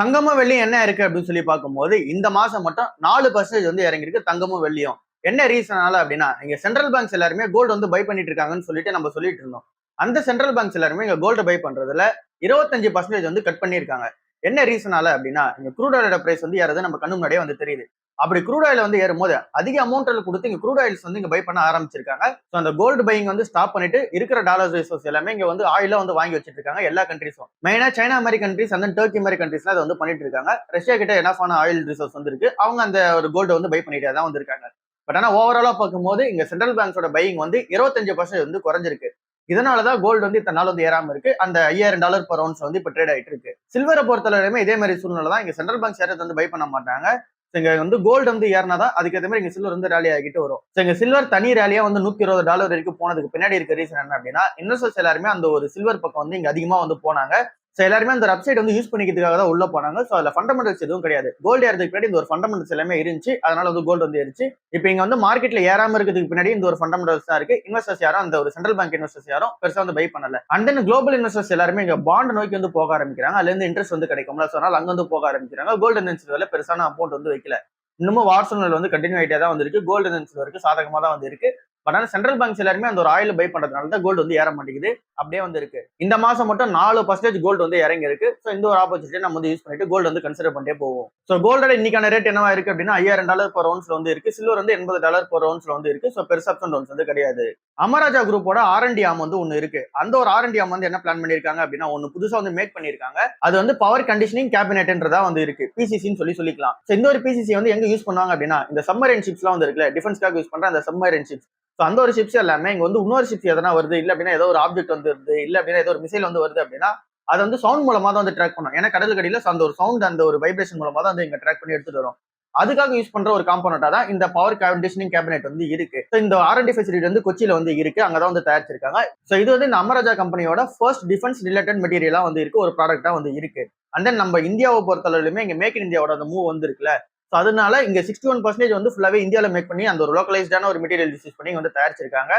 தங்கமும் வெள்ளியும் என்ன இருக்கு அப்படின்னு சொல்லி பார்க்கும்போது இந்த மாசம் மட்டும் 4% வந்து இறங்கிருக்கு தங்கமும் வெள்ளியும். என்ன ரீசனால அப்படின்னா இங்க சென்ட்ரல் பேங்க்ஸ் எல்லாருமே கோல்டு வந்து பை பண்ணிட்டு இருக்காங்கன்னு சொல்லிட்டு நம்ம சொல்லிட்டு இருந்தோம். அந்த சென்ட்ரல் பேங்க்ஸ் எல்லாருமே இங்க கோல்டு பை பண்றதுல 25% வந்து கட் பண்ணியிருக்காங்க. என்ன ரீசனால அப்படின்னா இங்க க்ரூட் ஆயிலோட பிரைஸ் வந்து ஏறது நம்ம கண்ணு முன்னாடியே வந்து தெரியுது. அப்படி க்ரூட் ஆயில் வந்து ஏறும்போது அதிக அமௌண்ட்ல கொடுத்து இங்க க்ரூட் ஆயில்ஸ் வந்து இங்க பை பண்ண ஆரம்பிச்சிருக்காங்க. ஸோ அந்த கோல்டு பையிங் வந்து ஸ்டாப் பண்ணிட்டு இருக்கிற டாலர்ஸ் ரிசோர்ஸ் எல்லாமே இங்க வந்து ஆயில வந்து வாங்கி வச்சிட்டு இருக்காங்க எல்லா கண்ட்ரீஸும். மெயினா சைனா மாதிரி கண்ட்ரீஸ் அந்த டர்க்கி மாதிரி கண்ட்ரீஸ்ல அதை வந்து பண்ணிட்டு இருக்காங்க. ரஷ்யா கிட்ட எனஃபான ஆயில் ரிசோர்ஸ் வந்து இருக்கு. அவங்க அந்த ஒரு கோல்டு வந்து பை பண்ணிட்டே தான் வந்திருக்காங்க. பட் ஆனா ஓவராலா பார்க்கும்போது இங்க சென்ட்ரல் பேங்க்ஸோட பையிங் வந்து 25% வந்து குறைஞ்சிருக்கு. இதனாலதான் கோல்டு வந்து இத்தனை நாள் வந்து ஏறாம இருக்கு. அந்த $5000 per ounce வந்து இப்ப ட்ரேட் ஆயிட்டு இருக்கு. சில்வரை பொறுத்தவரையுமே இதே மாதிரி சூழ்நிலை தான். இங்க சென்ட்ரல் பேங்க்ஸ் யாரும் வந்து பை பண்ண மாட்டாங்க. இங்க வந்து கோல்டு வந்து ஏறினாதான் அதுக்கேற்ற மாதிரி இங்க சில்வர் வந்து ரேலி ஆகிட்டு வரும். இங்க சில்வர் தனி ரேலியா வந்து $120 வரைக்கும் போனதுக்கு பின்னாடி இருக்க ரீசன் என்ன அப்படின்னா இன்வெஸ்டர்ஸ் எல்லாருமே அந்த ஒரு சில்வர் பக்கம் வந்து இங்க அதிகமா வந்து போனாங்க. சோ எல்லாருமே அந்த வெப்சைட் வந்து யூஸ் பண்ணிக்கிறதுக்காக தான் உள்ள போனாங்க. சோ அதுல ஃபண்டமெண்டல்ஸ் எதுவும் கிடையாது. கோல்டு ஏறதுக்கு பின்னாடி இந்த ஒரு ஃபண்டமெண்டல்ஸ் எல்லாமே இருந்துச்சு. அதனால வந்து கோல்டு வந்து ஏறிச்சு. இப்போ இங்க வந்து மார்க்கெட்ல ஏறாம இருக்கிறதுக்கு பின்னாடி இந்த ஒரு ஃபண்டமெண்டல்ஸ் தான் இருக்கு. இன்வெஸ்டர்ஸ் யாரும் அந்த ஒரு சென்ட்ரல் பேங்க் இன்வெஸ்டர்ஸ் யாரும் பெருசா வந்து பை பண்ணல. அண்ட் தென் குளோபல் இன்வெஸ்டர்ஸ் எல்லாருமே இங்க பாண்ட் நோக்கி வந்து போக ஆரம்பிக்கிறாங்க. அதுல இருந்து இன்ட்ரெஸ்ட் வந்து கிடைக்கும்ல. சோ அதனால அங்க வந்து போக ஆரம்பிக்கிறாங்க. கோல்டு அண்ட் சில்வர்ல பெருசான அமௌண்ட் வந்து வைக்கல. இன்னமும் வார் சூழ்நிலை வந்து கண்டினியூ ஆகிட்டே தான் வந்து இருக்கு. கோல்டு அண்ட் சில்வருக்கு சாதகமா தான் வந்து இருக்கு. பட் ஆனா சென்ட்ரல் பேங்க்ஸ் எல்லாருமே அந்த ஒரு ஆயில் பை பண்றதுனால தான் கோல்டு வந்து ஏற மாட்டேங்குது. அப்படியே வந்து இருக்கு. இந்த மாசம் மட்டும் 4% கோல்டு வந்து இறங்கி இருக்கு. ஸோ இந்த ஒரு ஆப்பர்ச்சுனிட்டி நம்ம வந்து யூஸ் பண்ணிட்டு கோல்டு வந்து கன்சிடர் பண்ணிட்டே போவோம். ஸோ கோல்டோட இன்னைக்கான ரேட் என்னவா இருக்கு அப்படின்னா $5000 per ounce வந்து இருக்கு. சில்வர் வந்து $80 per ounce வந்து இருக்கு. ஸோ பெருசா அப்ஸ் அண்ட் டவுன்ஸ் வந்து கிடையாது. அமராஜா குரூப்போட R&D ஆர்ம் வந்து ஒன்னு இருக்கு. அந்த ஒரு R&D ஆர்ம் வந்து என்ன பிளான் பண்ணிருக்காங்க அப்படின்னா ஒன்னு புதுசா வந்து மேக் பண்ணிருக்காங்க. அது வந்து பவர் கண்டிஷனிங் கேபினெட்ன்றதா வந்து இருக்கு. பிசிசின்னு சொல்லிக்கலாம். ஸோ இந்த ஒரு பிசிசி வந்து எங்க யூஸ் பண்ணுவாங்க அப்படின்னா இந்த சப்மரைன் ஷிப்ஸ்லாம் வந்து இருக்குல்ல, டிஃபென்ஸ்க்காக யூஸ் பண்ற அந்த சப்மரைன் ஷிப்ஸ். அந்த ஒரு ஷிப்ஸ் எல்லாமே இங்க வந்து இன்னொரு ஷிப்ஸ் எதனா வருது இல்ல அப்படின்னா ஏதோ ஒரு ஆப்ஜெக்ட் வந்து வருது இல்ல அப்படின்னா ஏதோ ஒரு மிசைல் வந்து வருது அப்படின்னா அது வந்து சவுண்ட் மூலமா தான் வந்து ட்ராக் பண்ணும். ஏன்னா கடலுக்கு அடியில அந்த ஒரு சவுண்ட் அந்த ஒரு வைப்ரேஷன் மூலமா தான் வந்து இங்க ட்ராக் பண்ணி எடுத்துட்டு வரும். அதுக்காக யூஸ் பண்ற ஒரு காம்போனட்டா தான் இந்த பவர் கண்டிஷனிங் கேபினெட் வந்து இருக்கு. இந்த R&D ஃபெசிலிட்டி வந்து கொச்சியில வந்து இருக்கு. அங்கதான் வந்து தயாரிச்சிருக்காங்க. சோ இது வந்து இந்த அமராஜா கம்பெனியோட ஃபர்ஸ்ட் டிஃபென்ஸ் ரிலேட்டட் மெட்டீரியலா வந்து இருக்கு. ஒரு ப்ராடக்டா வந்து இருக்கு. அண்ட் தென் நம்ம இந்தியாவை பொறுத்தளவுலுமே இங்க மேக் இன் இந்தியாவோட அந்த மூவ் வந்து இருக்குல்ல. ஸோ அதனால இங்க 61% வந்து ஃபுல்லாவே இந்தியாவில மேக் பண்ணி அந்த ஒரு லோக்கலைஸ்டான ஒரு மெட்டீரியல் யூஸ் பண்ணி வந்து தயாரிச்சிருக்காங்க.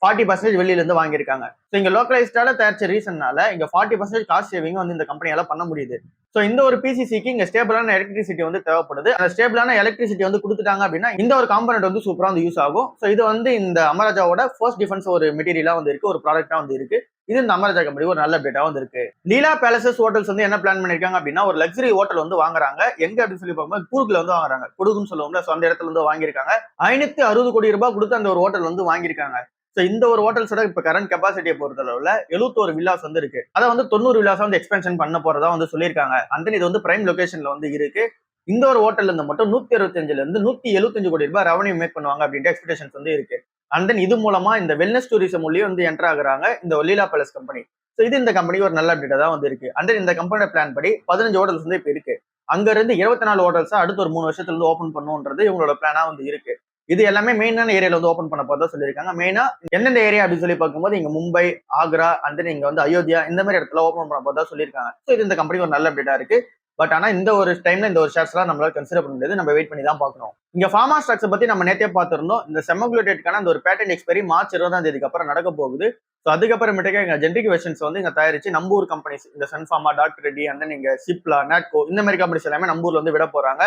40% வெளியில இருந்து வாங்கியிருக்காங்க. ஸோ இங்க லோக்கலைஸ்டால தயாரிச்ச ரீசன்னால இங்க 40% காஸ்ட் சேவிங் வந்து இந்த கம்பெனியால பண்ண முடியுது. ஸோ இந்த ஒரு பிசிசிக்கு இங்க ஸ்டேபிளான எலக்ட்ரிசிட்டி வந்து தேவைப்படுது. அந்த ஸ்டேபிளான எலக்ட்ரிசிட்டி வந்து கொடுத்துட்டாங்க அப்படின்னா இந்த ஒரு காம்பனட் வந்து சூப்பரா வந்து யூஸ் ஆகும். ஸோ இது வந்து இந்த அமராஜாவோட ஃபர்ஸ்ட் டிஃபென்ஸ் ஒரு மெட்டீரியலா வந்து இருக்கு. ஒரு ப்ராடக்டா வந்து இருக்கு. இது இந்த அமராஜா கம்பெனி ஒரு நல்ல அப்டேட்டா வந்து இருக்கு. லீலா பேலசஸ் ஹோட்டல்ஸ் வந்து என்ன பிளான் பண்ணிருக்காங்க அப்படின்னா ஒரு லக்ஸரி ஹோட்டல் வந்து வாங்குறாங்க. எங்க அப்படின்னு சொல்லி பார்க்கும்போது கூர்க்ல வந்து வாங்குறாங்க. குடுகுன்னு சொல்லுவோம்ல. ஸோ அந்த இடத்துல வந்து வாங்கியிருக்காங்க. 560 கோடி ரூபாய் கொடுத்து அந்த ஒரு ஹோட்டல் வந்து வாங்கியிருக்காங்க. சோ இந்த ஒரு ஹோட்டல்ஸோட இப்ப கரண்ட் கெபாசிட்டியை பொறுத்தளவுல 71 வில்லாஸ் வந்து இருக்கு. அதை வந்து 90 வில்லாஸ் வந்து எக்ஸ்பென்ஷன் பண்ண போறதா வந்து சொல்லியிருக்காங்க. அந்த இது வந்து பிரைம் லொகேஷன்ல வந்து இருக்கு. இந்த ஒரு ஹோட்டல்ல இருந்து மட்டும் 165 இருந்து 175 கோடி ரூபாய் ரெவன்யூ மேக் பண்ணுவாங்க அப்படின்ற எக்ஸ்பெக்டேஷன்ஸ் வந்து இருக்கு. அண்ட் தென் இது மூலமா இந்த வெல்னஸ் டூரிசம் உள்ளே வந்து என்டர் ஆகுறாங்க இந்த லீலா பேலஸ் கம்பெனி. சோ இது இந்த கம்பெனிக்கு ஒரு நல்ல அப்டேட்டா தான் வந்து இருக்கு. அண்ட் தென் இந்த கம்பெனியோட பிளான் படி 15 ஹோட்டல்ஸ் வந்து இப்ப இருக்கு. அங்க இருந்து 24 ஹோட்டல்ஸா அடுத்த ஒரு 3 வருஷத்துல இருந்து ஓபன் பண்ணுன்றது இவங்களோட பிளானா வந்து இருக்கு. இது எல்லாமே மெயினான ஏரியால வந்து ஓபன் பண்ண போறதா சொல்லியிருக்காங்க. மெயினா எந்தெந்த ஏரியா அப்படின்னு சொல்லி பார்க்கும்போது இங்க மும்பை, ஆக்ரா, அண்ட் தென் இங்க வந்து அயோத்தியா இந்த மாதிரி இடத்துல ஓபன் பண்ண போறதா சொல்லியிருக்காங்க. ஸோ இது இந்த கம்பெனிக்கு ஒரு நல்ல அப்டேட்டா இருக்கு. பட் ஆனா இந்த ஒரு டைம்ல இந்த ஒரு ஷேர்ஸ் எல்லாம் நம்மளால கன்சிடர் பண்ண முடியாது. நம்ம வெயிட் பண்ணி தான் பார்க்கணும். இங்க ஃபார்மா ஸ்டாக்ஸ் பத்தி நம்ம நேத்தே பார்த்திருந்தோம். இந்த செமகுலேட்டேட்கான அந்த ஒரு பேட்டன்ட் எக்ஸ்பைரி மார்ச் 20ஆம் தேதிக்கு அப்புறம் நடக்க போகுது. ஸோ அதுக்கப்புறமேட்டுக்கு இங்க ஜென்ரிக் வெர்ஷன்ஸ் வந்து இங்க தயாரிச்சு நம்ம ஊர் கம்பெனிஸ் இந்த Sun Pharma, doctor Reddy, and then இங்க சிப்லா, நாட்கோ இந்த மாதிரி கம்பெனிஸ் எல்லாமே நம்ம ஊர்ல வந்து விட போறாங்க.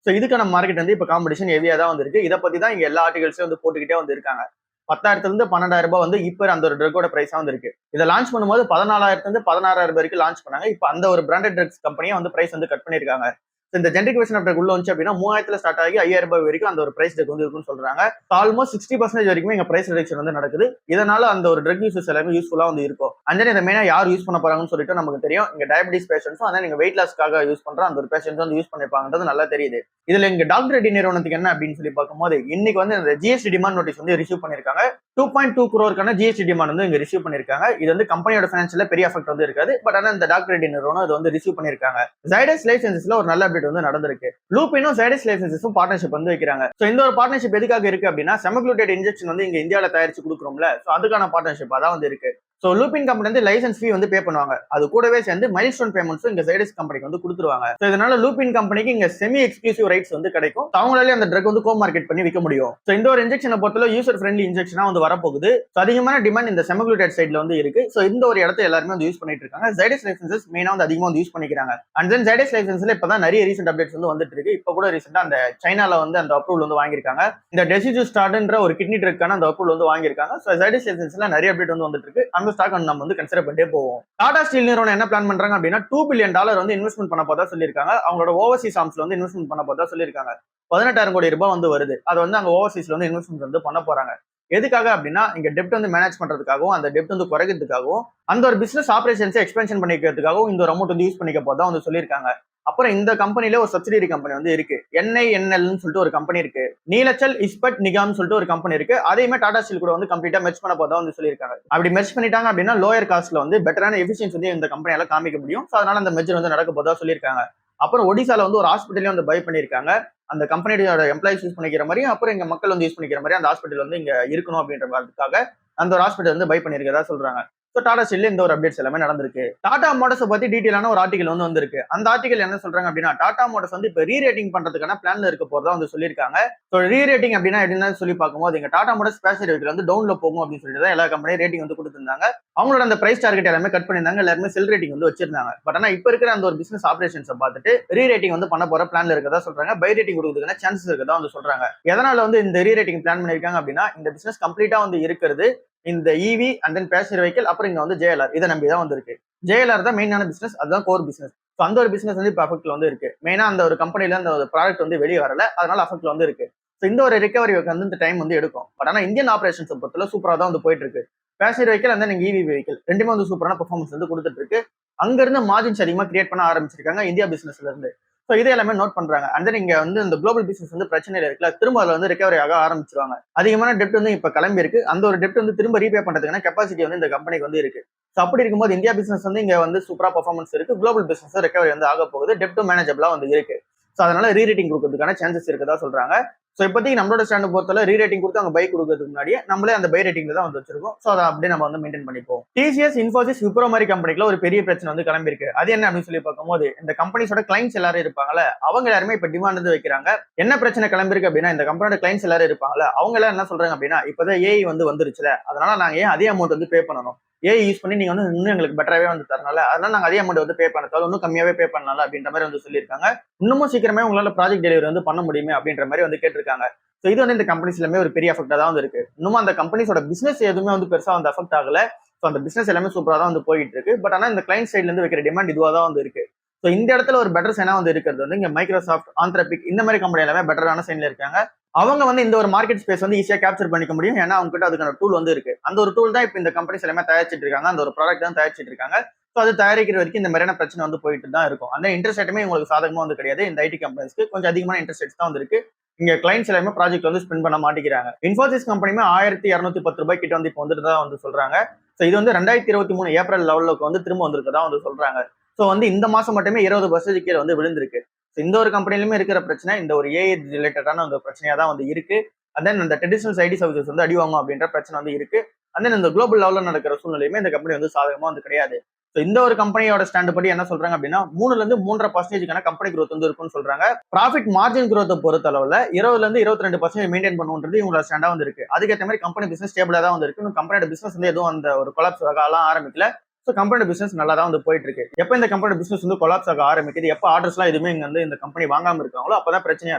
ஸோ இதுக்கான மார்க்கெட் வந்து இப்ப காம்படிஷன் ஹெவியா தான் வந்து இருக்கு. இதை பத்தி தான் இங்க எல்லா ஆர்டிகல்ஸும் வந்து போட்டுக்கிட்டே வந்து இருக்காங்க. 10,000 இருந்து 12,000 ரூபாய் வந்து இப்ப அந்த ஒரு ட்ரக்கோட பிரைஸா வந்து இருக்கு. இதை லான்ச் பண்ணும்போது 14,000 இருந்து 16,000 வரைக்கும் லான்ச் பண்ணாங்க. இப்ப அந்த ஒரு பிராண்டட் ட்ரக்ஸ் கம்பெனியை வந்து பிரைஸ் வந்து கட் பண்ணிருக்காங்க. இந்த ஜென்ரிக் வெர்ஷன் ஆஃப் உள்ள வந்துச்சு அப்படின்னா 3000 ஸ்டார்ட் ஆகி 5,000 ரூபாய் வரைக்கும் அந்த ஒரு பிரைஸ் டெக் வந்து இருக்குன்னு சொல்றாங்க. ஆல்மோஸ்ட் 60% வரைக்கும் இங்க பிரைஸ் ரிடக்ஷன் வந்து நடக்குது. இதனால அந்த ஒரு ட்ரக் யூசர்ஸ் எல்லாமே யூஸ்ஃபுல்லா வந்து இருக்கும். அண்ட் தென் இதை மெயினா யார் யூஸ் பண்ண போறாங்கன்னு சொல்லிட்டு நமக்கு தெரியும். இங்க டயபிட்டிஸ் பேஷன்ஸும் அதான் நீங்க வெயிட் லாஸ்க்காக யூஸ் பண்ற அந்த ஒரு பேஷன்ஸ் வந்து யூஸ் பண்ணிருப்பாங்கன்றது நல்லா தெரியுது. இதுல இங்க டாக்டர் ரெட்டி நிறுவனத்துக்கு என்ன அப்படின்னு சொல்லி பார்க்கும்போது இன்னைக்கு வந்து இந்த ஜிஎஸ்டி டிமாண்ட் நோட்டீஸ் வந்து ரிசீவ் பண்ணிருக்காங்க. 2.2 crore ஜிஎஸ்டி டிமாண்ட் வந்து இங்க ரிசீவ் பண்ணிருக்காங்க. இது வந்து கம்பெனியோட பைனான்சியல்ல பெரிய எஃபெக்ட் வந்து இருக்காது. பட் ஆனா இந்த டாக்டர் ரெட்டி நிறுவனம் இது வந்து ரிசீவ் பண்ணிருக்காங்க. ஜைடஸ் லைசன்சஸ்ல ஒரு நல்ல அப்டேட் வந்து நடந்திருக்கு. லூபினும் ஜைடஸ் லைசன்சஸும் பார்ட்னர்ஷிப் வந்து வைக்கிறாங்க. சோ இந்த ஒரு பார்ட்னர்ஷிப் எதுக்காக இருக்கு அப்படின்னா செமக்ளூட்டேட் இன்ஜெக்ஷன் வந்து இங்க இந்தியாவில தயாரிச்சு கொடுக்குறோம்ல. சோ அதுக்கான பார்ட்னர்ஷிப் அதான் வந்து இருக்கு. ஸோ லூபின் கம்பெனி வந்து லைசன்ஸ் ஃபீ வந்து பே பண்ணுவாங்க. அது கூடவே சேர்ந்து மைல்ஸ்டோன் பேமெண்ட்ஸும் இங்க ஜைடஸ் கம்பெனிக்கு வந்து கொடுத்துருவாங்க. ஸோ இதனால லூபின் கம்பெனிக்கு இங்க செமி எக்ஸ்க்ளூசிவ் ரைட்ஸ் வந்து கிடைக்கும். அவங்களாலே அந்த ட்ரக் வந்து கோ மார்க்கெட் பண்ணி விற்க முடியும். ஸோ இந்த ஒரு இன்ஜெக்ஷனை பொறுத்தவரை யூசர் ஃப்ரெண்ட்லி இன்ஜெக்ஷனா வந்து வரப்போகுது. ஸோ அதிகமான டிமாண்ட் இந்த செமக்ளூட்டேட் சைட்ல வந்து இருக்கு. ஸோ இந்த ஒரு இடத்த எல்லாருமே வந்து யூஸ் பண்ணிட்டு இருக்காங்க. ஜைடஸ் லைசன்சஸ் மெயினா வந்து அதிகமாக வந்து யூஸ் பண்ணிக்கிறாங்க. அண்ட் தென் ஜைடஸ் லைசன்ஸ்ல இப்பதான் நிறைய ரீசென்ட் அப்டேட்ஸ் வந்து வந்துட்டு இருக்கு. இப்போ கூட ரீசெண்டா அந்த சைனால வந்து அந்த அப்ரூவல் வந்து வாங்கியிருக்காங்க. இந்த டெசிஜு ஸ்டார்ட்ன்ற ஒரு கிட்னி ட்ரக்கான அந்த அப்ரூவல் வந்து வாங்கியிருக்காங்க. ஸோ ஜைடஸ் லைசன்ஸ்ல நிறைய அப்டேட் வந்து வந்துட்டு இருக்கு. அந்த ஸ்டாக் நம்ம வந்து கன்சிடர் பண்ணிட்டே போவோம். டாடா ஸ்டீல் நிறுவனம் என்ன பிளான் பண்றாங்க அப்படின்னா $2 பில்லியன் வந்து இன்வெஸ்ட்மெண்ட் பண்ண போதா சொல்லியிருக்காங்க. அவங்களோட ஓவர்சீஸ் ஆர்ம்ஸ்ல வந்து இன்வெஸ்ட்மெண்ட் பண்ண போதா சொல்லியிருக்காங்க. 18,000 கோடி ரூபாய் வந்து வருது. அதை வந்து அங்க ஓவர்சீஸ்ல வந்து இன்வெஸ்ட்மெண்ட் வந்து பண்ண போறாங்க. எதுக்காக அப்படின்னா இங்க டெப்ட் வந்து மேனேஜ் பண்றதுக்காகவும் அந்த டெப்ட் வந்து குறைக்கிறதுக்காகவும் அந்த ஒரு பிசினஸ் ஆபரேஷன்ஸ் எக்ஸ்பென்ஷன் பண்ணிக்கிறதுக்காகவும் இந்த ஒரு அமௌண்ட் வந்து யூஸ் பண்ணிக்க போதா வந்து சொல்லியிருக்காங்க. அப்புறம் இந்த கம்பெனில ஒரு சப்சிடரி கம்பெனி வந்து இருக்கு. NINLன்னு சொல்லிட்டு ஒரு கம்பெனி இருக்கு. நீலச்சல் இஸ்பட் நிகாம் சொல்லிட்டு ஒரு கம்பெனி இருக்கு. அதையுமே டாடா ஸ்டீல் கூட வந்து கம்ப்ளீட்டா மெர்ஜ் பண்ண போதா வந்து சொல்லியிருக்காங்க. அப்படி மெர்ஜ் பண்ணிட்டாங்க அப்படின்னா லோயர் காஸ்ட்ல வந்து பெட்டரான எஃபிஷியன்சி வந்து இந்த கம்பெனியால காமிக்க முடியும். ஸோ அதனால அந்த மெர்ஜர் வந்து நடக்க போதா சொல்லியிருக்காங்க. அப்புறம் ஒடிசால வந்து ஒரு ஹாஸ்பிட்டலே வந்து பை பண்ணியிருக்காங்க. அந்த கம்பெனியோட எம்ப்ளாயிஸ் யூஸ் பண்ணிக்கிற மாதிரி, அப்புறம் இங்க மக்கள் வந்து யூஸ் பண்ணிக்கிற மாதிரி அந்த ஹாஸ்பிட்டல் வந்து இங்க இருக்கணும் அப்படின்றதுக்காக அந்த ஒரு ஹாஸ்பிட்டல் வந்து பை பண்ணிருக்கதா சொல்றாங்க. ஸோ டாடா ஸ்டீல்ல இந்த ஒரு அப்டேட்ஸ் எல்லாமே நடந்திருக்கு. டாடா மோட்டர்ஸ் பத்தி டீடைலான ஒரு ஆர்டிகல் வந்து வந்திருக்கு. அந்த ஆர்டிகல் என்ன சொல்றாங்க அப்படின்னா டாடா மோட்டர்ஸ் வந்து இப்போ ரீரேட்டிங் பண்றதுக்கான பிளான்ல இருக்க போறதா வந்து சொல்லியிருக்காங்க. ஸோ ரீரேட்டிங் அப்படின்னா எப்படின்னு சொல்லி பார்க்கும்போது இங்க டாடா மோட்டர்ஸ் பேசஞ்சர் வெஹிக்கிள் வந்து டவுன்ல போகும் அப்படின்னு சொல்லிட்டு தான் எல்லா கம்பெனியும் ரேட்டிங் வந்து கொடுத்திருந்தாங்க. அவங்களோட அந்த பிரைஸ் டார்கெட் எல்லாமே கட் பண்ணியிருந்தாங்க. எல்லாருமே செல் ரேட்டிங் வந்து வச்சிருந்தாங்க. பட் ஆனா இப்ப இருக்கிற அந்த ஒரு பிசினஸ் ஆபரேஷன்ஸை பார்த்துட்டு ரீரேட்டிங் வந்து பண்ண போற பிளான்ல இருக்கதா சொல்றாங்க. பை ரேட்டிங் கொடுக்கறதுக்கான சான்சஸ் இருக்கதா வந்து சொல்றாங்க. எதனால வந்து இந்த ரீரேட்டிங் பிளான் பண்ணிருக்காங்க அப்படின்னா இந்த பிசினஸ் கம்ப்ளீட்டா வந்து இருக்கிறது இந்த EV and then passenger vehicle அப்புறம் இங்க வந்து JLR இதை நம்பி தான் வந்து இருக்கு. JLR தான் மெயினான பிசினஸ், அதுதான் கோர் பிசினஸ். ஸோ அந்த ஒரு பிசினஸ் வந்து இப்போ அஃபெக்ட்ல வந்து இருக்கு. மெயினா அந்த ஒரு கம்பெனில அந்த ஒரு ப்ராடக்ட் வந்து வெளியே வரல, அதனால அஃபெக்ட்ல வந்து இருக்கு. ஸோ இந்த ஒரு ரிகவரி வந்து இந்த டைம் வந்து எடுக்கும். பட் ஆனா இந்தியன் ஆபரேஷன்ஸ் பொறுத்தவரை சூப்பரா தான் வந்து போயிட்டு இருக்கு. Passenger vehicle and then EV vehicle ரெண்டுமே வந்து சூப்பரான பெர்ஃபார்மன்ஸ் வந்து கொடுத்துட்டு இருக்கு. அங்க இருந்து மார்ஜின்ஸ் அதிகமா கிரியேட் பண்ண ஆரம்பிச்சிருக்காங்க இந்தியா பிசினஸ்ல இருந்து. ஸோ இதை எல்லாமே நோட் பண்றாங்க. அண்ட் தென் இங்க வந்து இந்த குளோபல் பிசினஸ் வந்து பிரச்சனையில இருக்குல்ல, திரும்ப அதில் வந்து ரிகவரி ஆக ஆரம்பிச்சிருவாங்க. அதிகமான டெப்ட் வந்து இப்ப கிளம்பி இருக்கு. அந்த ஒரு டெப்ட் வந்து திரும்ப ரீபே பண்றதுக்கான கெப்பாசிட்டி வந்து இந்த கம்பெனிக்கு வந்து இருக்கு. ஸோ அப்படி இருக்கும்போது இந்தியா பிசினஸ் வந்து இங்க வந்து சூப்பரா பெர்ஃபார்மன்ஸ் இருக்கு. குளோபல் பிசினஸ் ரெக்கவரி வந்து ஆக போகுது. டெப்டும் மேனேஜபிளா வந்து இருக்கு. ஸோ அதனால ரீரேட்டிங் கொடுக்கறதுக்கான சான்சஸ் இருக்கதா சொல்றாங்க. ஸோ இப்போதைக்கு நம்மளோட ஸ்டாண்ட் பொறுத்தவரை ரீரேட்டிங் கொடுத்து அவங்க பை கொடுக்கறதுக்கு முன்னாடியே நம்மளே அந்த பை ரேட்டிங்ல தான் வந்து வச்சிருக்கோம். ஸோ அதை அப்படியே நம்ம வந்து மெயின்டைன் பண்ணிப்போம். TCS, இன்ஃபோசிஸ், விப்ரோ மாதிரி கம்பெனிக்குள்ள ஒரு பெரிய பிரச்சனை வந்து கிளம்பி இருக்கு. அது என்ன அப்படின்னு சொல்லி பார்க்கும்போது இந்த கம்பெனிஸோட கிளைண்ட்ஸ் எல்லாரும் இருப்பாங்கல்ல, அவங்க எல்லாருமே இப்ப டிமாண்ட் வந்து வைக்கிறாங்க. என்ன பிரச்சனை கிளம்பிருக்கு அப்படின்னா இந்த கம்பெனியோட கிளைண்ட்ஸ் எல்லாரும் இருப்பாங்கல்ல, அவங்க எல்லாம் என்ன சொல்றாங்க அப்படின்னா இப்பதான் AI வந்து வந்துருச்சுல, அதனால நாங்க ஏன் அதே அமௌண்ட் வந்து பே பண்ணணும், AI யூஸ் பண்ணி நீங்க வந்து இன்னும் எங்களுக்கு பெட்டராகவே வந்து தரனால அதனால நாங்க அதே அமௌண்ட் வந்து பே பண்ணதால இன்னும் கம்மியாவே பே பண்ணலாம் அப்படின்ற மாதிரி வந்து சொல்லியிருக்காங்க. இன்னமும் சீக்கிரமே உங்களால ப்ராஜெக்ட் டெலிவரி வந்து பண்ண முடியுமே அப்படின்ற மாதிரி வந்து கேட்டிருக்காங்க. ஸோ இது வந்து இந்த கம்பெனிஸ் எல்லாமே ஒரு பெரிய அஃபெக்டா தான் வந்து இருக்கு. இன்னும் அந்த கம்பெனிஸோட பிசினஸ் எதுவுமே வந்து பெருசா வந்து அஃபெக்ட் ஆகல. ஸோ அந்த பிசினஸ் எல்லாமே சூப்பரா தான் வந்து போயிட்டு இருக்கு. பட் ஆனா இந்த கிளைண்ட் சைட்ல இருந்து வைக்கிற டிமாண்ட் இதுவா தான் வந்து இருக்கு. ஸோ இந்த இடத்துல ஒரு பெட்டர் சைனா வந்து இருக்கிறது வந்து இங்க மைக்ரோசாஃப்ட், ஆந்த்ரபிக் இந்த மாதிரி கம்பெனி எல்லாமே பெட்டரான சைன்ல இருக்காங்க. அவங்க வந்து இந்த ஒரு மார்க்கெட் ஸ்பேஸ் வந்து ஈஸியா கேப்சர் பண்ணிக்க முடியும். ஏன்னா அவங்க கிட்ட அதுக்கான டூல் வந்து இருக்கு. அந்த ஒரு டூல் தான் இப்போ இந்த கம்பெனிஸ் எல்லாமே தயாரிச்சிட்டு இருக்காங்க. அந்த ஒரு ப்ராடக்ட் தான் தயாரிச்சிட்டு இருக்காங்க. ஸோ அது தயாரிக்கிற வரைக்கும் இந்த மாதிரியான பிரச்சனை வந்து போயிட்டு தான் இருக்கும். அந்த இன்ட்ரெஸ்ட் ரேட்டுமே உங்களுக்கு சாதகமா வந்து கிடையாது. இந்த IT கம்பெனிஸ்க்கு கொஞ்சம் அதிகமான இன்ட்ரெஸ்ட் ரேட்ஸ் தான் வந்து இருக்கு. இங்க கிளைண்ட்ஸ் எல்லாமே ப்ராஜெக்ட் வந்து ஸ்பெண்ட் பண்ண மாட்டேங்கிறாங்க. இன்ஃபோசிஸ் கம்பெனியுமே ₹1210 கிட்ட வந்து இப்போ வந்துட்டு தான் வந்து சொல்றாங்க. ஸோ இது வந்து 2023 ஏப்ரல் லெவலுக்கு வந்து திரும்ப வந்திருக்கதா வந்து சொல்றாங்க. ஸோ வந்து இந்த மாசம் மட்டுமே 20% கீழே வந்து விழுந்திருக்கு. இந்த ஒரு கம்பெனிலுமே இருக்கிற பிரச்சனை இந்த ஒரு AI ரிலேட்டடான அந்த பிரச்சனையா தான் வந்து இருக்கு. அண்ட் தென் இந்த ட்ரெடிஷனல் ஐடி சர்வீசஸ் வந்து அடி வாங்கும் அப்படின்ற பிரச்சனை வந்து இருக்கு. அண்ட் தென் இந்த குளோபல் லெவலில் நடக்கிற சூழ்நிலையுமே இந்த கம்பெனி வந்து சாதகமா வந்து கிடையாது. ஸோ இந்த ஒரு கம்பெனியோட ஸ்டாண்ட் படி என்ன சொல்றாங்க அப்படின்னா 3-3.5% கம்பெனி growth வந்து இருக்கும்னு சொல்றாங்க. ப்ராஃபிட் மார்ஜின் growth பொறுத்த அளவுல 20-22% மெயின்டைன் பண்ணுன்றது இவங்களோட ஸ்டாண்டா வந்து இருக்கு. அதுக்கேற்ற மாதிரி கம்பெனி பிசினஸ் ஸ்டேபிளா தான் வந்து இருக்கு. கம்பெனியோட பிசினஸ் வந்து எதுவும் அந்த ஒரு கொலாப்ஸ் ஆகலாம் ஆரம்பிக்கல. ஸோ கம்பெனியோட பிசினஸ் நல்லா தான் வந்து போயிட்டு இருக்கு. எப்போ இந்த கம்பெனியோட பிசினஸ் வந்து கொலாப்ஸ் ஆக ஆரம்பிக்குது, எப்போ ஆர்டர்ஸ்லாம் எதுவுமே இங்க வந்து இந்த கம்பெனி வாங்காம இருக்காங்களோ அப்பதான் பிரச்சனையா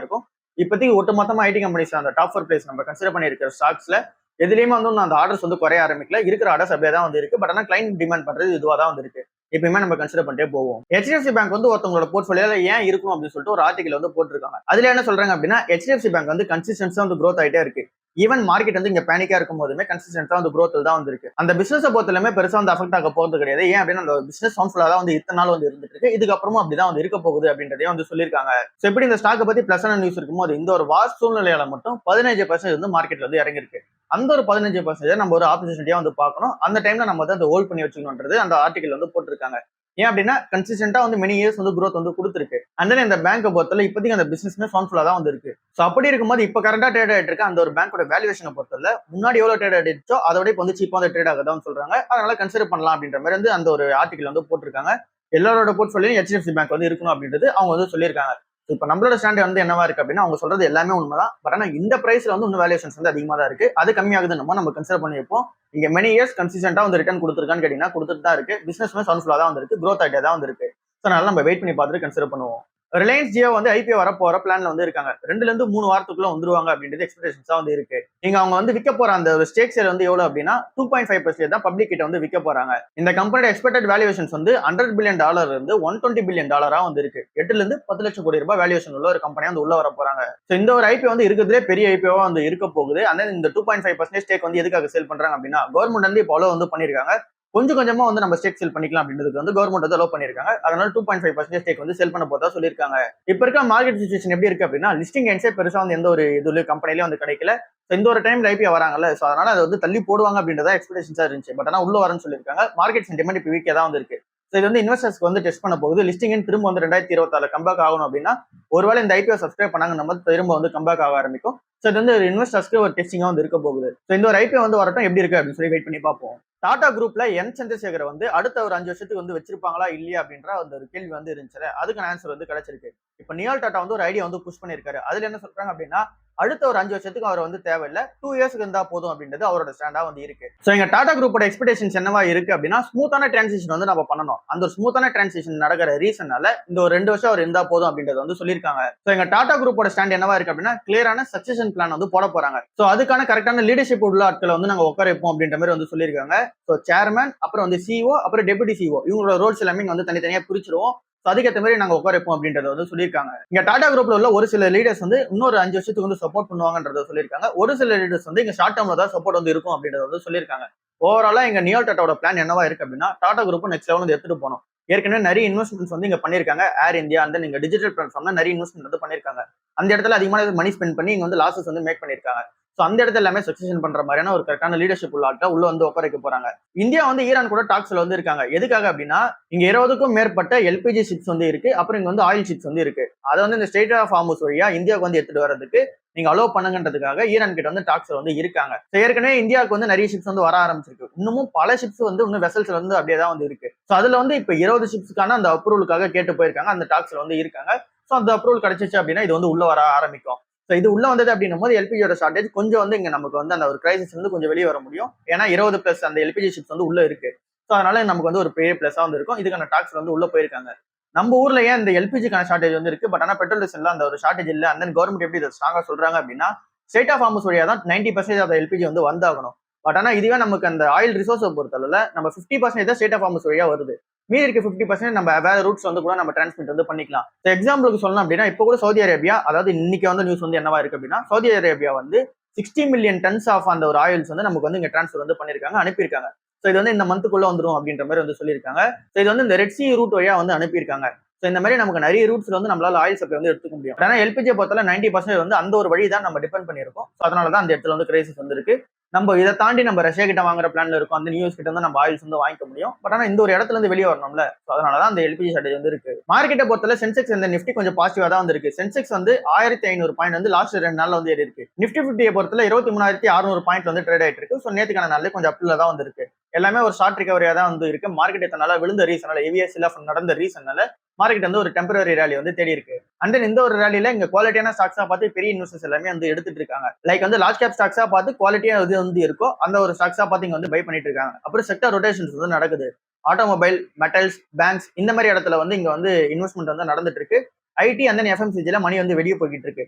இருக்கும். இப்போதைக்கு ஒட்டுமொத்தமா IT கம்பெனிஸ் அந்த டாப் 4 பிளேஸ் நம்ம கன்சிடர் பண்ணி இருக்கிற ஸ்டாக்ஸ்ல எதுலயுமே வந்து அந்த ஆர்டர்ஸ் வந்து குறைய ஆரம்பிக்கல. இருக்கிற ஆர்டர்ஸ் அப்படியே தான் வந்து இருக்கு. பட் ஆனா கிளைண்ட் டிமாண்ட் பண்றது இதுவா தான் வந்து இருக்கு. எப்பயுமே நம்ம கன்சிடர் பண்ணிட்டே போவோம். HDFC பேங்க் வந்து ஒருத்தவங்களோட போர்ட்ஃபோலியோல ஏன் இருக்கும் அப்படின்னு சொல்லிட்டு ஒரு ஆர்டிகல் வந்து போட்டிருக்காங்க. அதுல என்ன சொல்றாங்க அப்படின்னா HDFC பேங்க் வந்து கன்சிஸ்டன்ஸா வந்து growth ஆயிட்டே இருக்கு. ஈவன் மார்க்கெட் வந்து இங்க பேனிக்கா இருக்கும் போதுமே கன்சிஸ்டன்ஸா வந்து growth தான் வந்து இருக்கு. அந்த பிசினஸ் பொறுத்தவரையுமே பெருசா வந்து அஃபெக்ட் ஆக போறது கிடையாது. ஏன் அப்படின்னா அந்த பிசினஸ் சவுண்ட்ஃபுல்லா தான் வந்து இத்தனை நாள் வந்து இருந்துட்டு இருக்கு. இதுக்கப்புறமும் அப்படிதான் வந்து இருக்க போகுது அப்படின்றதையும் வந்து சொல்லியிருக்காங்க. ஸோ எப்படி இந்த ஸ்டாக்கை பத்தி பிளஸான நியூஸ் இருக்கும்போது இந்த ஒரு வார் சூழ்நிலையால மட்டும் 15% வந்து மார்க்கெட்ல வந்து இறங்கிருக்கு. அந்த ஒரு 15% நம்ம ஒரு ஆப்பர்ச்சுனிட்டியா வந்து பார்க்கணும். அந்த டைம்ல நம்ம வந்து அதை ஹோல்ட் பண்ணி வச்சுக்கணும்ன்றது அந்த ஆர்டிகல் வந்து போட்டிருக்காங்க. ஏன் அப்படின்னா கன்சிஸ்டன்டா வந்து மெனி இயர்ஸ் வந்து growth வந்து கொடுத்துருக்கு. அண்ட் தென் இந்த பேங்கை பொறுத்தவரை இப்போதைக்கு அந்த பிசினஸ்மே சவுண்ட்ஃபுல்லா தான் வந்து இருக்கு. ஸோ அப்படி இருக்கும்போது இப்போ கரண்டா ட்ரேட் ஆயிட்டு இருக்க அந்த ஒரு பேங்கோட வேல்யூவேஷனை பொறுத்தவரை முன்னாடி எவ்வளவு ட்ரேட் ஆயிடுச்சோ அதோட இப்போ வந்து சீப்பா வந்து ட்ரேட் ஆகுதான்னு சொல்றாங்க. அதனால கன்சிடர் பண்ணலாம் அப்படின்ற மாதிரி வந்து அந்த ஒரு ஆர்டிகல் வந்து போட்டிருக்காங்க. எல்லாரோட போர்ட்ஃபோலியோ HDFC பேங்க் வந்து இருக்கணும் அப்படின்றது அவங்க வந்து சொல்லியிருக்காங்க. இப்போ நம்மளோட ஸ்டாண்ட் வந்து என்னவா இருக்கு அப்படின்னா அவங்க சொல்றது எல்லாமே உண்மைதான். பட் ஆனால் இந்த பிரைஸ்ல வந்து இன்னும் வேல்யூஷன்ஸ் வந்து அதிகமாக தான் இருக்கு. அது கம்மியாகுது நம்ம கன்சிடர் பண்ணி வைப்போம். இங்க மெனி இயர்ஸ் கன்சிஸ்டன்டா வந்து ரிட்டர்ன் கொடுத்துருக்கான்னு கேட்டீங்கன்னா கொடுத்துட்டு தான் இருக்கு. பிசினஸ் சவுண்ட்ஃபுல்லா தான் வந்து இருக்கு. growth ஆகிட்டே தான் வந்து இருக்கு. ஸோ அதனால நம்ம வெயிட் பண்ணி பார்த்துட்டு கன்சிடர் பண்ணுவோம். ரிலையன்ஸ் ஜியோ வந்து ஐபிஓ வரப்போற பிளான்ல வந்து இருக்காங்க. 2ல இருந்து 3 வாரத்துக்குள்ள வந்துருவாங்க அப்படின்றது எக்ஸ்பெக்டேஷன்ஸா வந்து இருக்கு. நீங்க அவங்க வந்து விற்க போற அந்த ஸ்டேக் ஷேர் வந்து எவ்வளவு அப்படின்னா 2.5% தான் பப்ளிக் கிட்ட வந்து விற்க போறாங்க. இந்த கம்பெனியோட எக்ஸ்பெக்டட் வேல்யூவேஷன்ஸ் வந்து $100 பில்லியன் இருந்து $120 பில்லியன் வந்து இருக்கு. 8ல இருந்து 10 லட்சம் கோடி ரூபாய் வேல்யூவேஷன் உள்ள ஒரு கம்பெனியா வந்து உள்ள வர போறாங்க. ஸோ இந்த ஒரு ஐபிஓ வந்து இருக்கிறதுலே பெரிய ஐபிஓவா வந்து இருக்க போகுது. அந்த இந்த 2.5% ஸ்டேக் வந்து எதுக்காக சேல் பண்றாங்க அப்படின்னா கவர்மெண்ட் வந்து இப்போ அலோ வந்து பண்ணிருக்காங்க. கொஞ்சம் கொஞ்சமா வந்து நம்ம ஸ்டேக் செல் பண்ணிக்கலாம் அப்படின்றதுக்கு வந்து கவர்மெண்ட் வந்து அலோ பண்ணிருக்காங்க. அதனால 2.5% ஸ்டேக் வந்து செல் பண்ண போதா சொல்லியிருக்காங்க. இப்ப இருக்க மார்க்கெட் சிச்சுவேஷன் எப்படி இருக்கு அப்படின்னா லிஸ்டிங் என்ஸே பெருசா வந்து எந்த ஒரு இதுல கம்பெனிலயும் வந்து கிடைக்கல. இந்த ஒரு டைம்ல ஐபிஓ வராங்கல்ல, சோ அதனால அதை வந்து தள்ளி போடுவாங்க அப்படின்றதா எக்ஸ்பெக்டேஷன்ஸா இருந்துச்சு. பட் ஆனா உள்ள வரன்னு சொல்லியிருக்காங்க. மார்க்கெட் சென்டிமெண்ட் இப்போ வீக்கா தான் வந்து இருக்கு. ஸோ இது வந்து இன்வெஸ்டர்ஸ்க்கு வந்து டெஸ்ட் பண்ண போகுது. லிஸ்டிங் திரும்ப வந்து 2026 கம்பேக் ஆகணும் அப்படின்னா ஒருவேளை இந்த ஐபிஓ சப்ஸ்கிரைப் பண்ணாங்க நம்ம திரும்ப வந்து கம்பேக் ஆக ஆரம்பிக்கும். ஸோ இது வந்து இன்வெஸ்டர்ஸ்க்கு ஒரு டெஸ்டிங்கா வந்து இருக்க போகுது. ஸோ இந்த ஒரு ஐபிஓ வந்து வரட்டும் எப்படி இருக்கு அப்படின்னு சொல்லி வெயிட் பண்ணி பார்ப்போம். டாடா குரூப்ல என் சந்திரசேகரை வந்து அடுத்த ஒரு 5 வருஷத்துக்கு வந்து வச்சிருப்பாங்களா இல்லையா அப்படின்ற அந்த ஒரு கேள்வி வந்து இருந்துச்சு. அதுக்கான ஆன்சர் வந்து கிடைச்சிருக்கு. இப்ப நியால் டாடா வந்து ஒரு ஐடியா வந்து புஷ் பண்ணிருக்காரு. அதுல என்ன சொல்றாங்க அப்படின்னா அடுத்த ஒரு 5 வருஷத்துக்கு அவர் வந்து தேவையில்லை, 2 இயர்ஸ்க்கு இருந்தா போதும் அப்படின்றது அவரோட ஸ்டாண்டா வந்து இருக்கு. சோ எங்க டாடா குரூப்போட எக்ஸ்பெக்டேஷன்ஸ் என்னவா இருக்கு அப்படின்னா ஸ்மூத்தான டிரான்சிஷன் வந்து நம்ம பண்ணணும். அந்த ஒரு ஸ்மூத்தான டிரான்சிஷன் நடக்கிற ரீசனால இந்த ஒரு 2 வருஷம் அவர் இருந்தா போதும் அப்படின்றது வந்து சொல்லியிருக்காங்க. சோ எங்க டாடா குரூப்போட ஸ்டாண்ட் என்னவா இருக்கு அப்படின்னா கிளியரான சக்சஷன் பிளான் வந்து போட போறாங்க. சோ அதுக்கான கரெக்டான லீடர்ஷிப் உள்ள ஆட்களை வந்து நாங்க உட்கார வைப்போம் அப்படின்ற மாதிரி வந்து சொல்லியிருக்காங்க. ஸோ சேர்மன், அப்புறம் வந்து சிஓ, அப்புறம் டெபுட்டி சிஓ இவங்களோட ரோல்ஸ் எல்லாமே வந்து தனித்தனியா பிரிச்சிருவோம். அதுக்கேற்ற மாதிரி நாங்க உட்கார வைப்போம் அப்படின்றத வந்து சொல்லியிருக்காங்க. இங்க டாடா குரூப்ல உள்ள ஒரு சில லீடர்ஸ் வந்து இன்னொரு 5 வருஷத்துக்கு வந்து சப்போர்ட் பண்ணுவாங்கன்றத சொல்லியிருக்காங்க. ஒரு சில லீடர்ஸ் வந்து இங்க ஷார்ட் டேர்ம்ல தான் சப்போர்ட் வந்து இருக்கும் அப்படின்றத வந்து சொல்லியிருக்காங்க. ஓவராலா எங்க நியால் டாட்டாவோட பிளான் என்னவா இருக்கு அப்படின்னா டாடா குரூப் நெக்ஸ்ட் லெவல் வந்து எடுத்துட்டு போகணும். ஏற்கனவே நிறைய இன்வெஸ்ட்மெண்ட்ஸ் வந்து இங்க பண்ணிருக்காங்க. ஏர் இந்தியா அந்த நீங்க டிஜிட்டல் பிளாட்ஃபார்ம்ல நிறைய இன்வெஸ்ட்மெண்ட் வந்து பண்ணிருக்காங்க. அந்த இடத்துல அதிகமான மணி ஸ்பெண்ட் பண்ணி இங்க வந்து லாசஸ் வந்து மேக் பண்ணிருக்காங்க. ஸோ அந்த இடத்துல எல்லாமே சக்சஷன் பண்ற மாதிரியான ஒரு கரெக்டான லீடர்ஷிப் உள்ள ஆட்கள் உள்ள வந்து உட்கார வைக்க போறாங்க. இந்தியா வந்து ஈரான் கூட டாக்ஸ்ல வந்து இருக்காங்க. எதுக்காக அப்படின்னா இங்க 20க்கும் மேற்பட்ட எல்பிஜி ஷிப்ஸ் வந்து இருக்கு. அப்புறம் இங்க வந்து ஆயில் ஷிப்ஸ் வந்து இருக்கு. அதை வந்து இந்த ஸ்டேட் ஆஃப் ஹார்முஸ் வழியா இந்தியாவுக்கு வந்து எடுத்துட்டு வரதுக்கு நீங்க அலோவ் பண்ணுங்கன்றதுக்காக ஈரான் கிட்ட வந்து டாக்ஸ்ல வந்து இருக்காங்க. ஏற்கனவே இந்தியாவுக்கு வந்து நிறைய ஷிப்ஸ் வந்து வர ஆரம்பிச்சிருக்கு. இன்னமும் பல ஷிப்ஸ் வந்து இன்னும் வெசல்ஸ் வந்து அப்படியே தான் வந்து இருக்கு. ஸோ அதுல வந்து இப்ப 20 ஷிப்ஸ்க்கான அந்த அப்ரூவலுக்காக கேட்டு போயிருக்காங்க. அந்த டாக்ஸ்ல வந்து இருக்காங்க. ஸோ அந்த அப்ரூவல் கிடைச்சிச்சு அப்படின்னா இது வந்து உள்ள வர ஆரம்பிக்கும். ஸோ இது உள்ள வந்தது அப்படின்னும் போது எல்பிஜியோட ஷார்டேஜ் கொஞ்சம் வந்து இங்க நமக்கு வந்து அந்த ஒரு கிரைசிஸ் வந்து கொஞ்சம் வெளியே வர முடியும். ஏன்னா 20+ அந்த எல்பிஜி ஷிப்ஸ் வந்து உள்ள இருக்கு. ஸோ அதனால நமக்கு வந்து ஒரு பெரிய பிளஸா வந்து இருக்கும். இதுக்கான டாக்ஸ் வந்து உள்ள போயிருக்காங்க. நம்ம ஊர்ல ஏன் இந்த எல்பிஜிக்கான ஷார்டேஜ் வந்து இருக்கு. பட் ஆனா பெட்ரோல் டீசல்ல அந்த ஒரு ஷார்டேஜ் இல்ல. அந்த கவர்மெண்ட் எப்படி இதை ஸ்ட்ராங்கா சொல்றாங்க அப்படின்னா ஸ்டேட் ஆஃப் ஹார்முஸ் வழியா தான் 90% ஆஃப் எல்பிஜி வந்து வந்தாகணும். பட் ஆனா இதுவே நமக்கு அந்த ஆயில் ரிசோர்ஸை பொறுத்தளவுல நம்ம 50% தான் ஸ்டேட் ஆஃப் ஹார்முஸ் வழியா வருது. மீதி இருக்க 50% நம்ம வேற ரூட்ஸ் வந்து கூட நம்ம டிரான்ஸ்மிட் வந்து பண்ணிக்கலாம். எக்ஸாம்பிளுக்கு சொல்லணும் அப்படின்னா இப்போ கூட சவுதி அரேபியா, அதாவது இன்னைக்கு வந்து நியூஸ் வந்து என்னவா இருக்கு அப்படின்னா சவுதி அரேபியா வந்து 60 மில்லியன் டன்ஸ் ஆஃப் அந்த ஒரு ஆயில்ஸ் வந்து நமக்கு வந்து இங்க டிரான்ஸ்ஃபர் வந்து பண்ணிருக்காங்க, அனுப்பியிருக்காங்க. ஸோ இது வந்து இந்த மந்த்துக்குள்ள வந்துடும் அப்படின்ற மாதிரி வந்து சொல்லியிருக்காங்க. ஸோ இது வந்து இந்த ரெட் சி ரூட் வழியா வந்து அனுப்பியிருக்காங்க. ஸோ இந்த மாதிரி நமக்கு நிறைய ரூட்ஸ்ல வந்து நம்மளால ஆயில் சப்ளை வந்து எடுத்துக்க முடியும். ஆனா எல்பிஜி பொறுத்தவரை 90% வந்து அந்த ஒரு வழி தான் நம்ம டிபெண்ட் பண்ணியிருக்கோம். ஸோ அதனாலதான் அந்த இடத்துல வந்து கிரைசிஸ் வந்து இருக்கு. நம்ம இதை தாண்டி நம்ம ரஷ்யா கிட்ட வாங்குற பிளான்ல இருக்கும். அந்த நியூஸ் கிட்ட வந்து நம்ம ஆயில்ஸ் வந்து வாங்கிக்க முடியும். பட் ஆனா இந்த ஒரு இடத்துல இருந்து வெளியே வரணும்ல. அதனாலதான் அந்த எல்பிஜி ஷார்டேஜ் வந்து இருக்கு. மார்க்கெட்டை பொறுத்தவரை சென்செக்ஸ் இந்த நிஃப்டி கொஞ்சம் பாசிட்டிவா தான் வந்து இருக்கு. சென்செக்ஸ் வந்து 1500 பாயிண்ட் வந்து லாஸ்ட் 2 நாள்ல வந்து ஏறி இருக்கு. நிஃப்டி 50 பொறுத்தவரை 23,600 பாயிண்ட் வந்து ட்ரேட் ஆயிட்டு இருக்கு. ஸோ நேற்றுக்கான நாள்ல கொஞ்சம் அப்ல தான் வந்து இருக்கு. எல்லாமே ஒரு ஷார்ட் ரிகவரியா தான் வந்து இருக்கு. மார்க்கெட் எத்தனால விழுந்த ரீசனால ஹெவியா செல் ஆஃப் நடந்த ரீசனால மார்க்கெட் வந்து ஒரு டெம்பரரி ரேலி வந்து தேடி இருக்கு. அண்ட் தென் இந்த ஒரு ரேலியில இங்க குவாலிட்டியான ஸ்டாக்ஸா பார்த்து பெரிய இன்வெஸ்டர்ஸ் எல்லாமே வந்து எடுத்துட்டு இருக்காங்க. லைக் வந்து லார்ஜ் கேப் ஸ்டாக்ஸா பார்த்து குவாலிட்டியா இது வந்து இருக்கும். அந்த ஒரு ஸ்டாக்ஸா பார்த்து இங்க வந்து பை பண்ணிட்டு இருக்காங்க. அப்புறம் செக்டர் ரொட்டேஷன்ஸ் வந்து நடக்குது. ஆட்டோமொபைல், மெட்டல்ஸ், பேங்க்ஸ் இந்த மாதிரி இடத்துல வந்து இங்க வந்து இன்வெஸ்ட்மெண்ட் வந்து நடந்துட்டு இருக்கு. ஐடி அண்ட் தென் எஃப்எம்சிஜில மணி வந்து வெளியே போய்கிட்டு இருக்கு.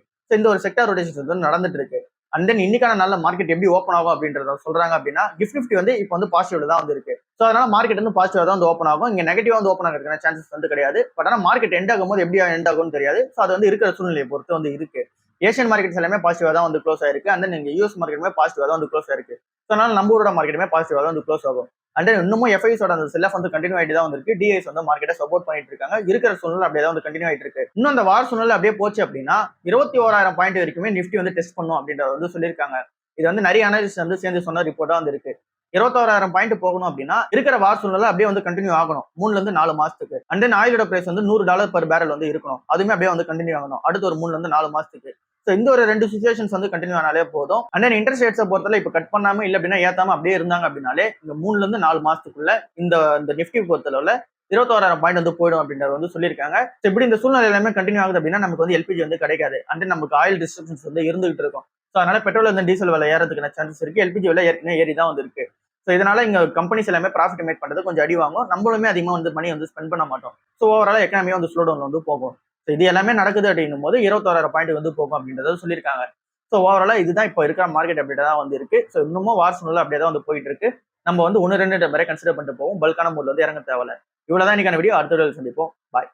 ஸோ இந்த ஒரு செக்டர் ரொட்டேஷன்ஸ் வந்து நடந்துட்டு இருக்கு. அண்ட் தென் இன்னைக்கான நல்ல மார்க்கெட் எப்படி ஓப்பன் ஆகும் அப்படின்றத சொல்றாங்க அப்படின்னா கிஃப்ட் நிஃப்டி வந்து இப்போ வந்து பாசிட்டிவ்ல தான் வந்து இருக்கு. ஸோ அதனால மார்க்கெட் வந்து பாசிட்டிவா தான் வந்து ஓப்பன் ஆகும். இங்க நெகட்டிவா வந்து ஓப்பன் ஆகிறதுக்கான சான்சஸ் வந்து கிடையாது. பட் ஆனால் மார்க்கெட் எண்ட் ஆகும்போது எப்படி எண்ட் ஆகும்னு தெரியாது. ஸோ அது வந்து இருக்கிற சூழ்நிலையை பொறுத்து வந்து இருக்கு. ஏஷியன் மார்க்கெட்ஸ் எல்லாமே பாசிட்டிவா தான் வந்து க்ளோஸ் ஆயிருக்கு. அண்ட் தென் இங்க யூஎஸ் மார்க்கெட்டுமே பாசிட்டிவா தான் வந்து க்ளோஸ் ஆயிருக்கு. ஸோ அதனால நம்ம ஊரோட மார்க்கெட்டுமே பாசிட்டிவா தான் வந்து க்ளோஸ் ஆகும். அண்ட் இன்னமும் எஃப்ஐஸோட அந்த செல் ஆஃப் வந்து கண்டினியூ ஆகிட்டு தான் வந்து டிஐஸ் வந்து மார்க்கெட்டை சப்போர்ட் பண்ணிட்டு இருக்காங்க. இருக்கிற சூழ்நிலை அப்படியே தான் வந்து கண்டினியூ ஆகிட்டு இருக்கு. இன்னும் அந்த வார சூழ்நிலை அப்படியே போச்சு அப்படின்னா 21,000 பாயிண்ட் வரைக்குமே நிஃப்டி வந்து டெஸ்ட் பண்ணும் அப்படின்றத வந்து சொல்லியிருக்காங்க. இது வந்து நிறைய அனாலிசிஸ் வந்து சேர்ந்து சொன்ன ரிப்போர்ட்டா வந்து இருக்கு. 21,000 பாயிண்ட் போகணும் அப்படின்னா இருக்கிற வார் சூழ்நிலை அப்படியே வந்து கண்டினியூ ஆகணும் 3ல இருந்து 4 மாசத்துக்கு. அண்ட் தென் ஆயிலோட பிரைஸ் வந்து $100 per பேரல் வந்து இருக்கணும். அதுவுமே அப்படியே வந்து கண்டினியூ ஆகணும் அடுத்த ஒரு 3ல இருந்து 4 மாசத்துக்கு. ஸோ இந்த ஒரு 2 சுச்சுவேஷன்ஸ் வந்து கண்டினியூ ஆனாலே போதும். அண்ட் தென் இன்ட்ரெஸ்ட் ரேட்ஸை பொறுத்தவரை இப்போ கட் பண்ணாம இல்லை அப்படின்னா ஏத்தாம அப்படியே இருந்தாங்க அப்படின்னாலே இந்த 3ல இருந்து 4 மாசத்துக்குள்ள இந்த நிஃப்டி பொறுத்தளவுல 21,000 பாயிண்ட் வந்து போயிடும் அப்படின்றது வந்து சொல்லியிருக்காங்க. இப்படி இந்த சூழ்நிலை எல்லாமே கண்டினியூ ஆகுது அப்படின்னா நமக்கு வந்து எல்பிஜி வந்து கிடைக்காது. அண்ட் நமக்கு ஆயில் டிஸ்ட்ரிபியூஷன்ஸ் வந்து இருந்துகிட்டு இருக்கும். ஸோ அதனால பெட்ரோல் வந்து டீசல் விலை ஏறதுக்கான சான்சஸ் இருக்கு. எல்பிஜி விலை ஏற்கனவே ஏறி தான் வந்து இருக்கு. ஸோ இதனால இங்க கம்பெனிஸ் எல்லாமே ப்ராஃபிட் மேக் பண்றது கொஞ்சம் அடி வாங்கும். நம்மளுமே அதிகமாக வந்து மணி வந்து ஸ்பெண்ட் பண்ண மாட்டோம். ஸோ ஓவரால் எக்கனாமியா வந்து ஸ்லோ டவுன் வந்து போகும். ஸோ இது எல்லாமே நடக்குது அப்படின்னும் போது 21,000 பாயிண்ட் வந்து போகும் அப்படின்றத சொல்லியிருக்காங்க. ஸோ ஓவராலா இதுதான் இப்போ இருக்கிற மார்க்கெட் அப்படியே தான் வந்து இருக்கு. ஸோ இன்னமும் வார் சூழ்நிலை அப்படியே தான் வந்து போயிட்டு இருக்கு. நம்ம வந்து 1-2 முறை கன்சிடர் பண்ணிட்டு போவோம். பல்கான மூட்ல வந்து இறங்க தேவையில்ல. இவ்வளவுதான் இன்னைக்கான வீடியோ. அடுத்த வீடியோவில் சந்திப்போம். பாய்.